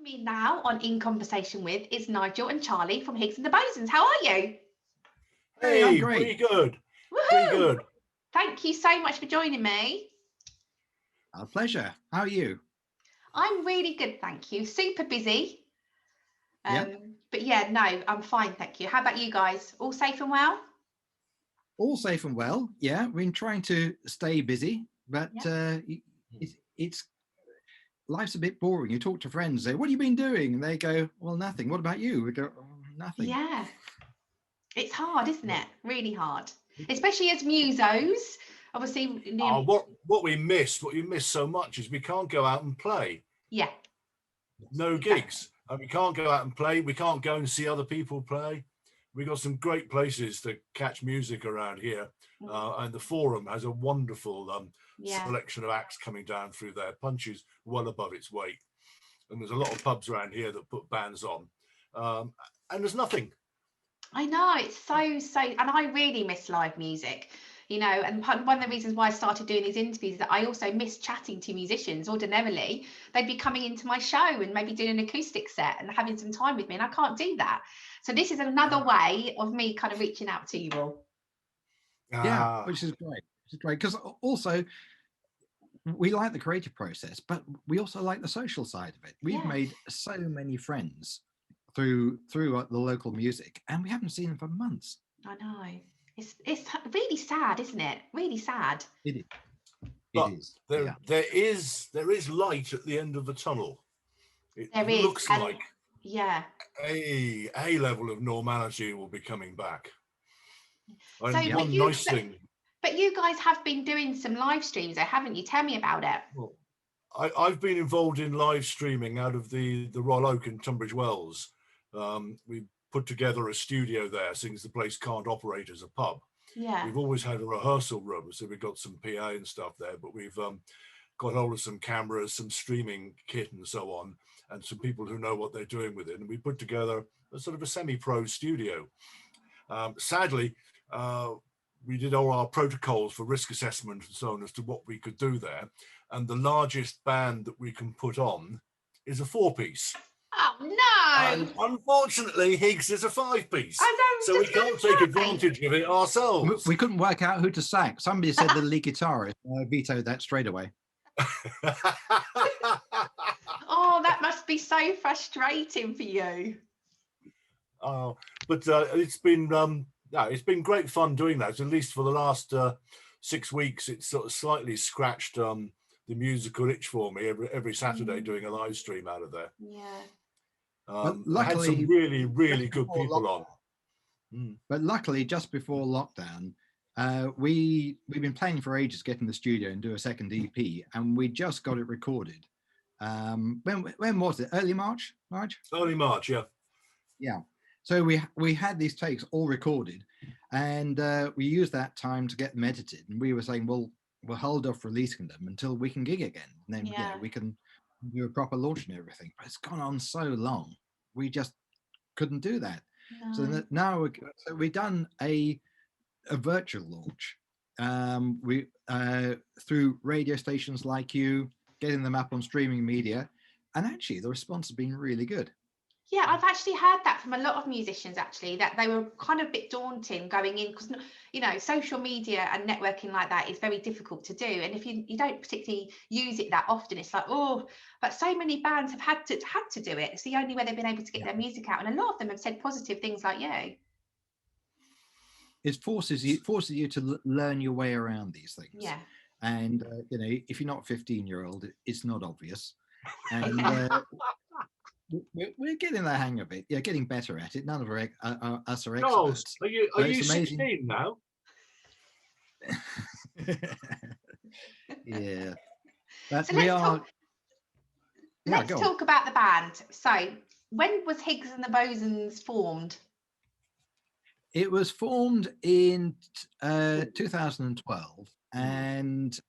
Me now on In Conversation With is Nigel and Charlie from Higgs The Bosons. How are you? Hey, I'm Hey, great. pretty good. Pretty Woohoo! good. Thank you so much for joining me. Our pleasure. How are you? I'm really good, thank you. Super busy. Yeah, But yeah, no, I'm fine, thank you. How about you guys? All safe and well? all safe and well. Yeah, we've been trying to stay busy, but Yeah. it's life's a bit boring. You talk to friends, say, "What have you been doing?" And they go, "Well, nothing." What about you? We go, "Oh, nothing." Yeah. It's hard, isn't Yeah. it? Really hard. Especially as musos. Obviously, What we miss so much is we can't go out and play. yeah, No exactly. gigs. And we can't go out and play. We can't go and see other people play. We got some great places to catch music around here. And the Forum has a wonderful Yeah. selection of acts coming down through there, punches well above its weight. And there's a lot of pubs around here that put bands on. And there's nothing. I know, it's so, and I really miss live music, and one of the reasons why I started doing these interviews is that I also miss chatting to musicians. Ordinarily, they'd be coming into my show and maybe doing an acoustic set and having some time with me, and I can't do that. So this is another way of me kind of reaching out to you all. Yeah, Ah, which is great. Which is great because also we like the creative process, but we also like the social side of it. We've Yeah, made so many friends through the local music, and we haven't seen them for months. I know. It's really sad, isn't it? Really sad. It is. It but is. there Yeah. there is light at the end of the tunnel. It There is, looks and like yeah. a level of normality will be coming back. So, And Yeah. one nice thing, but you guys have been doing some live streams, though, haven't you? Tell me about it. well, I've been involved in live streaming out of the Royal Oak in Tunbridge Wells. We put together a studio there since the place can't operate as a pub. Yeah. We've always had a rehearsal room, so we've got some PA and stuff there, but we've got hold of some cameras, some streaming kit and so on, and some people who know what they're doing with it. And we put together a sort of a semi-pro studio. Sadly, we did all our protocols for risk assessment and so on as to what we could do there. And the largest band that we can put on is a 4-piece. Oh no! And unfortunately, Higgs is a 5-piece. I know. So we can't take advantage of it ourselves. We couldn't work out who to sack. Somebody said the lead guitarist. I vetoed that straight away. Oh, that must be so frustrating for you. But it's been great fun doing that. At least for the last 6 weeks, it's sort of slightly scratched the musical itch for me every Saturday doing a live stream out of there. Yeah. But I had some luckily, really, really just good before people on. But luckily, just before lockdown, we've been planning for ages getting the studio and do a second EP, and we just got it recorded. When was it? Early March? Early March, yeah. Yeah. So we had these takes all recorded, and we used that time to get them edited. And we were saying, well, we'll hold off releasing them until we can gig again, and then Yeah. we can do a proper launch and everything. But it's gone on so long, we just couldn't do that. So No. now we've done a virtual launch. We through radio stations like you, getting them up on streaming media, and actually the response has been really good. Yeah, I've actually heard that from a lot of musicians, actually, that they were kind of a bit daunting going in because, social media and networking like that is very difficult to do. And if you don't particularly use it that often, it's like, oh, but so many bands have had to do it. It's the only way they've been able to get their music out. And a lot of them have said positive things like you. It forces you to learn your way around these things. Yeah. And if you're not 15-year-old, it's not obvious. And we're getting the hang of it. Yeah, getting better at it. None of us are Charles, experts. are you 16 now? Yeah. But So we let's are. talk. Let's talk about the band. So, when was Higgs and the Bosons formed? It was formed in 2012, and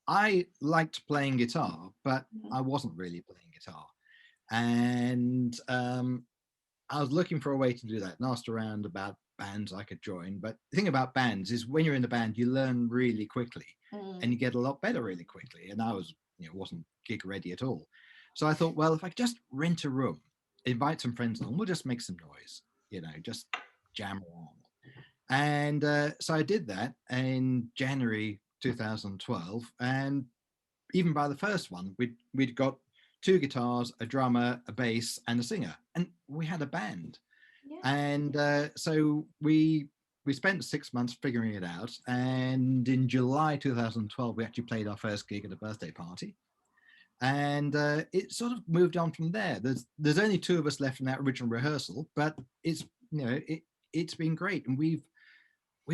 I liked playing guitar, but I wasn't really playing guitar. And I was looking for a way to do that and asked around about bands I could join. But the thing about bands is when you're in the band, you learn really quickly and you get a lot better really quickly. And I wasn't gig ready at all. So I thought, well, if I could just rent a room, invite some friends along, we'll just make some noise, just jam along. And so I did that in January 2012, and even by the first one, we'd got 2 guitars, a drummer, a bass, and a singer, and we had a band. Yeah. And so we spent 6 months figuring it out, and in July 2012, we actually played our first gig at a birthday party, and it sort of moved on from there. There's only 2 of us left in that original rehearsal, but it's it's been great, and we've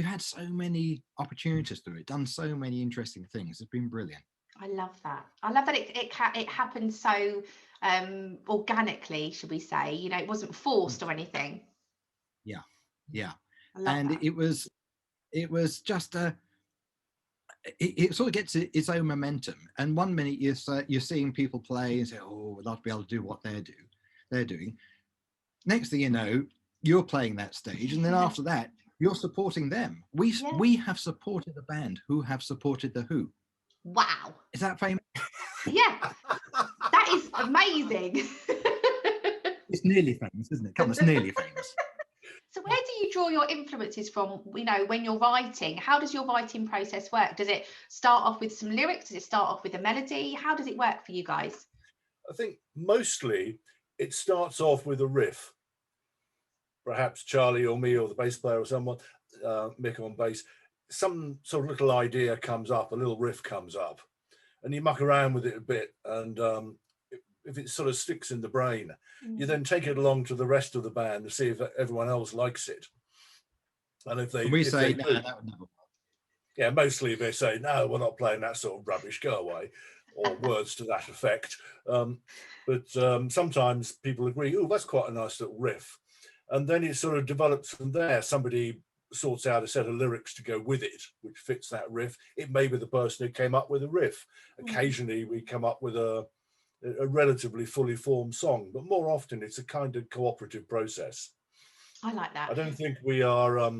had so many opportunities through it, done so many interesting things. It's been brilliant. I love that. I love that it happened so organically, should we say? It wasn't forced or anything. Yeah. And that. it was just it sort of gets its own momentum. And one minute you're seeing people play and say, oh, we'd love to be able to do what they're doing. Next thing you know, you're playing that stage, and then after that, you're supporting them. We have supported a band who have supported the Who. Wow. Is that famous? Yeah. That is amazing. It's nearly famous, isn't it? Come on, it's nearly famous. So where do you draw your influences from, when you're writing? How does your writing process work? Does it start off with some lyrics? Does it start off with a melody? How does it work for you guys? I think mostly it starts off with a riff. Perhaps Charlie or me or the bass player or someone, Mick on bass, some sort of little idea comes up, a little riff comes up, and you muck around with it a bit, and if it sort of sticks in the brain, you then take it along to the rest of the band to see if everyone else likes it. And if they say, no, that would never work. Yeah, mostly they say, no, we're not playing that sort of rubbish, go away, or words to that effect. But sometimes people agree, oh, that's quite a nice little riff. And then it sort of develops from there. Somebody sorts out a set of lyrics to go with it, which fits that riff. It may be the person who came up with a riff. Occasionally we come up with a relatively fully formed song, but more often it's a kind of cooperative process. I like that. I don't think we are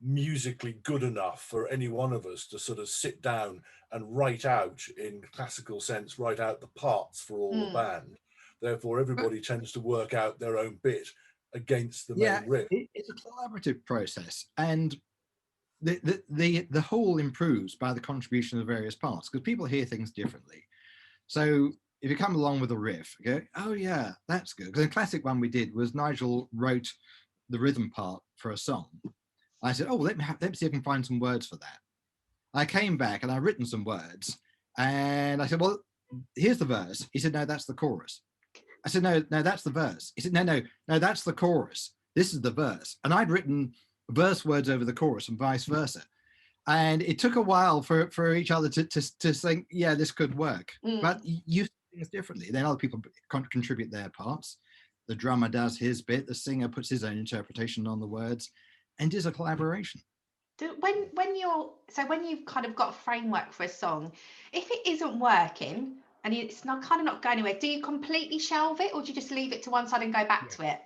musically good enough for any one of us to sort of sit down and write out, in classical sense, write out the parts for all the band. Therefore, everybody tends to work out their own bit against the main riff. It's a collaborative process, and the whole improves by the contribution of the various parts, because people hear things differently. So if you come along with a riff, you go, oh yeah, that's good. Because the classic one we did was Nigel wrote the rhythm part for a song. I said, oh, let me see if I can find some words for that. I came back and I'd written some words, and I said, well, here's the verse. He said, no, that's the chorus. I said, no, that's the verse. He said, no, that's the chorus. This is the verse. And I'd written verse words over the chorus and vice versa. And it took a while for each other to think, yeah, this could work. But you see things differently. Then other people contribute their parts. The drummer does his bit. The singer puts his own interpretation on the words, and is a collaboration. When you've kind of got a framework for a song, if it isn't working and it's not going anywhere, do you completely shelve it, or do you just leave it to one side and go back to it?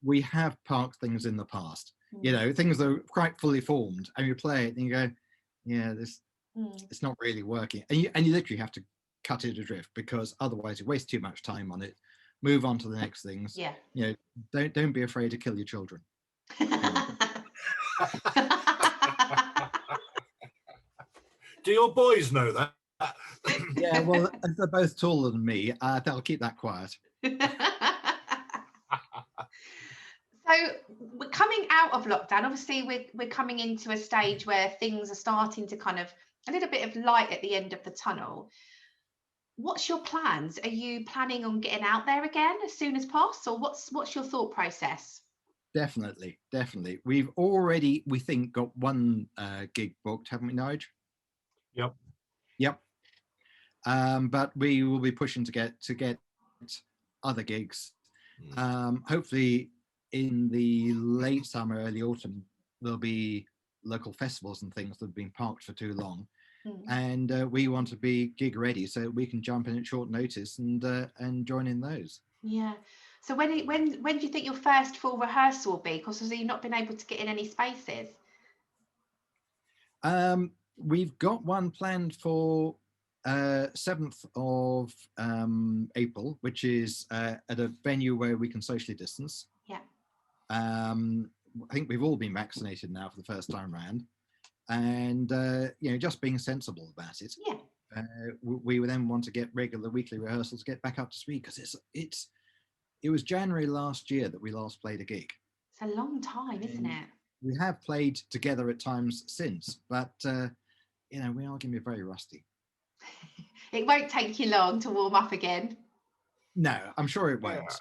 We have parked things in the past, things that are quite fully formed, and you play it and you go, yeah, this it's not really working, and you literally have to cut it adrift, because otherwise you waste too much time on it. Move on to the next things. Don't be afraid to kill your children. Do your boys know that? Yeah, well, they're both taller than me. They'll keep that quiet. So we're coming out of lockdown. Obviously, we're coming into a stage where things are starting to kind of a little bit of light at the end of the tunnel. What's your plans? Are you planning on getting out there again as soon as possible? Or what's your thought process? Definitely. We've already, we think, got one gig booked, haven't we, Nigel? Yep. But we will be pushing to get other gigs. Hopefully in the late summer, early autumn, there'll be local festivals and things that have been parked for too long. And we want to be gig ready so we can jump in at short notice and join in those. Yeah. So when do you think your first full rehearsal will be? Because you've not been able to get in any spaces. We've got one planned for 7th of April, which is at a venue where we can socially distance. Yeah. I think we've all been vaccinated now for the first time round, and just being sensible about it. Yeah. We would then want to get regular weekly rehearsals, get back up to speed, because it was January last year that we last played a gig. It's a long time, isn't it? We have played together at times since, but we are going to be very rusty. It won't take you long to warm up again. No, I'm sure it won't.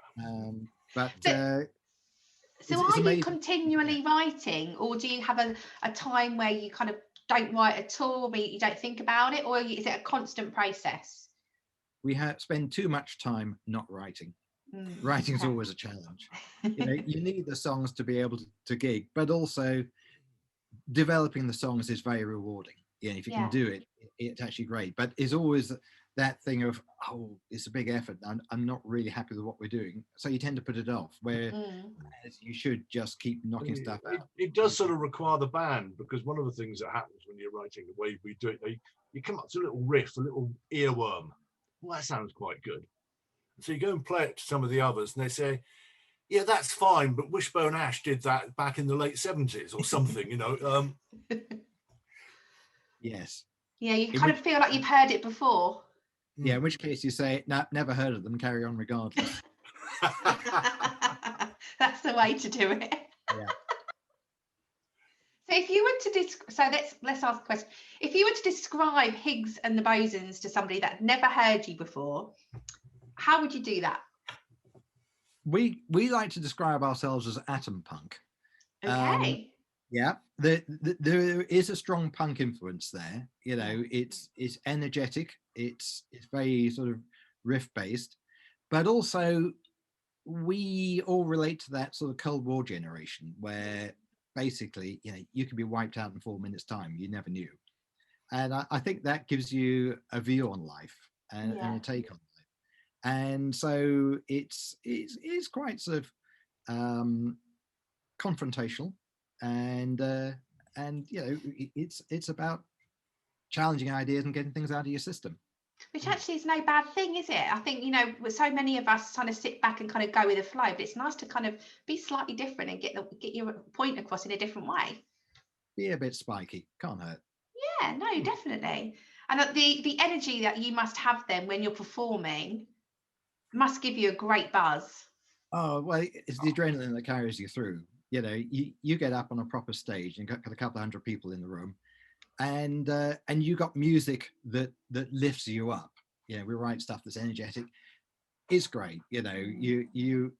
So are you continually writing, or do you have a time where you kind of don't write at all, but you don't think about it, or is it a constant process? We spend too much time not writing. Writing is always a challenge. You need the songs to be able to gig, but also developing the songs is very rewarding. If you can do it, it's actually great. But it's always that thing of, it's a big effort. I'm not really happy with what we're doing. So you tend to put it off, where you should just keep knocking stuff out. It does sort of require the band, because one of the things that happens when you're writing the way we do it, you come up to a little riff, a little earworm. Well, that sounds quite good. So you go and play it to some of the others, and they say, yeah, that's fine, but Wishbone Ash did that back in the late 70s or something, Yes. Yeah, you kind of feel like you've heard it before. Yeah, in which case you say, no, never heard of them, carry on regardless. That's the way to do it. Yeah. So if you were to let's ask a question. If you were to describe Higgs and the Bosons to somebody that never heard you before, how would you do that? We like to describe ourselves as atom punk. Okay. Yeah, there is a strong punk influence there. It's energetic. It's very sort of riff based, but also we all relate to that sort of Cold War generation where basically you can be wiped out in 4 minutes time. You never knew, and I think that gives you a view on life and a take on life, and so it's quite sort of confrontational. And it's about challenging ideas and getting things out of your system, which actually is no bad thing, is it? I think with so many of us kind of sit back and kind of go with the flow, but it's nice to kind of be slightly different and get your point across in a different way. Be a bit spiky, can't hurt. Yeah, no, definitely. And the energy that you must have then when you're performing must give you a great buzz. Oh well, it's the adrenaline that carries you through. You get up on a proper stage and got a couple of hundred people in the room, and you got music that lifts you up. We write stuff that's energetic. It's great. You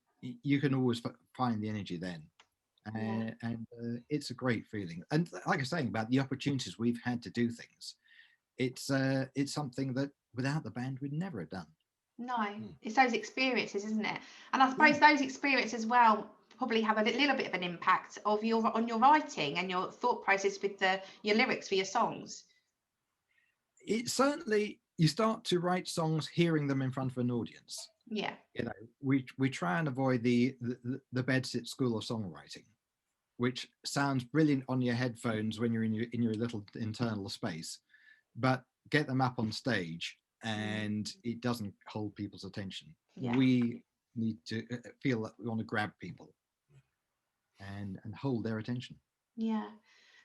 can always find the energy then, and it's a great feeling. And like I was saying about the opportunities we've had to do things, it's something that without the band we'd never have done. No, it's those experiences, isn't it? And I suppose those experiences as well probably have a little bit of an impact on your writing and your thought process with your lyrics for your songs. It certainly, you start to write songs hearing them in front of an audience. Yeah. We try and avoid the bedsit school of songwriting, which sounds brilliant on your headphones when you're in your little internal space, but get them up on stage and it doesn't hold people's attention. Yeah. We need to feel that we want to grab people and hold their attention. Yeah.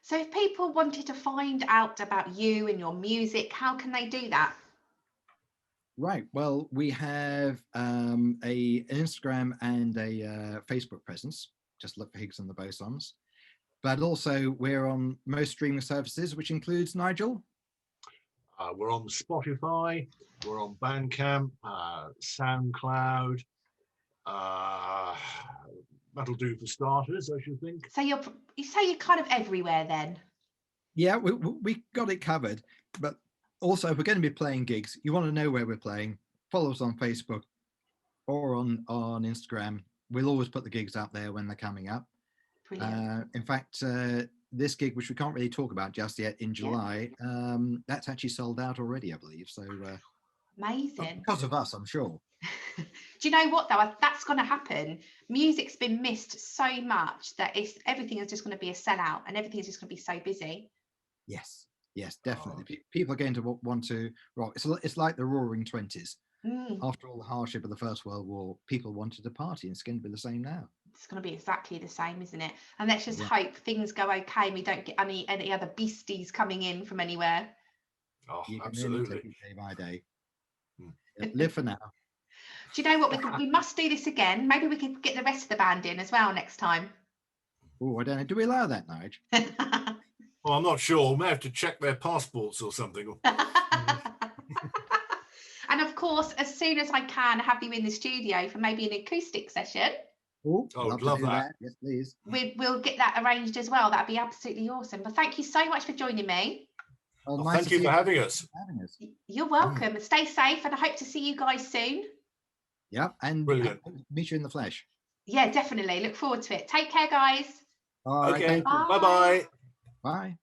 So if people wanted to find out about you and your music, how can they do that? Right. Well, we have an Instagram and a Facebook presence. Just look for Higgs and the Bosons. But also we're on most streaming services, which includes, Nigel? We're on Spotify, we're on Bandcamp, SoundCloud. That'll do for starters, I should think. So you're kind of everywhere then? Yeah, we got it covered. But also, if we're going to be playing gigs, you want to know where we're playing, follow us on Facebook or on Instagram. We'll always put the gigs out there when they're coming up. Brilliant. In fact, this gig, which we can't really talk about just yet, in July, that's actually sold out already, I believe. So amazing. Because of us, I'm sure. Do you know what though? That's going to happen. Music's been missed so much that everything is just going to be a sellout, and everything is just going to be so busy. Yes. Yes, definitely. People are going to want to rock. It's like the Roaring Twenties. After all the hardship of the First World War, people wanted to party, and it's going to be the same now. It's going to be exactly the same, isn't it? And let's just hope things go okay and we don't get any other beasties coming in from anywhere. Oh, You can absolutely. take it day by day. Live for now. Do you know what? We must do this again. Maybe we could get the rest of the band in as well next time. Oh, I don't know. Do we allow that, Nigel? Well, I'm not sure. We may have to check their passports or something. And of course, as soon as I can, have you in the studio for maybe an acoustic session. Oh, I'd love that. Yes, please. We'll get that arranged as well. That'd be absolutely awesome. But thank you so much for joining me. Well, thank you for having us. You're welcome. Stay safe, and I hope to see you guys soon. Yep, and brilliant. Meet you in the flesh. Yeah, definitely. Look forward to it. Take care, guys. All right. Okay. Bye. Bye-bye. Bye.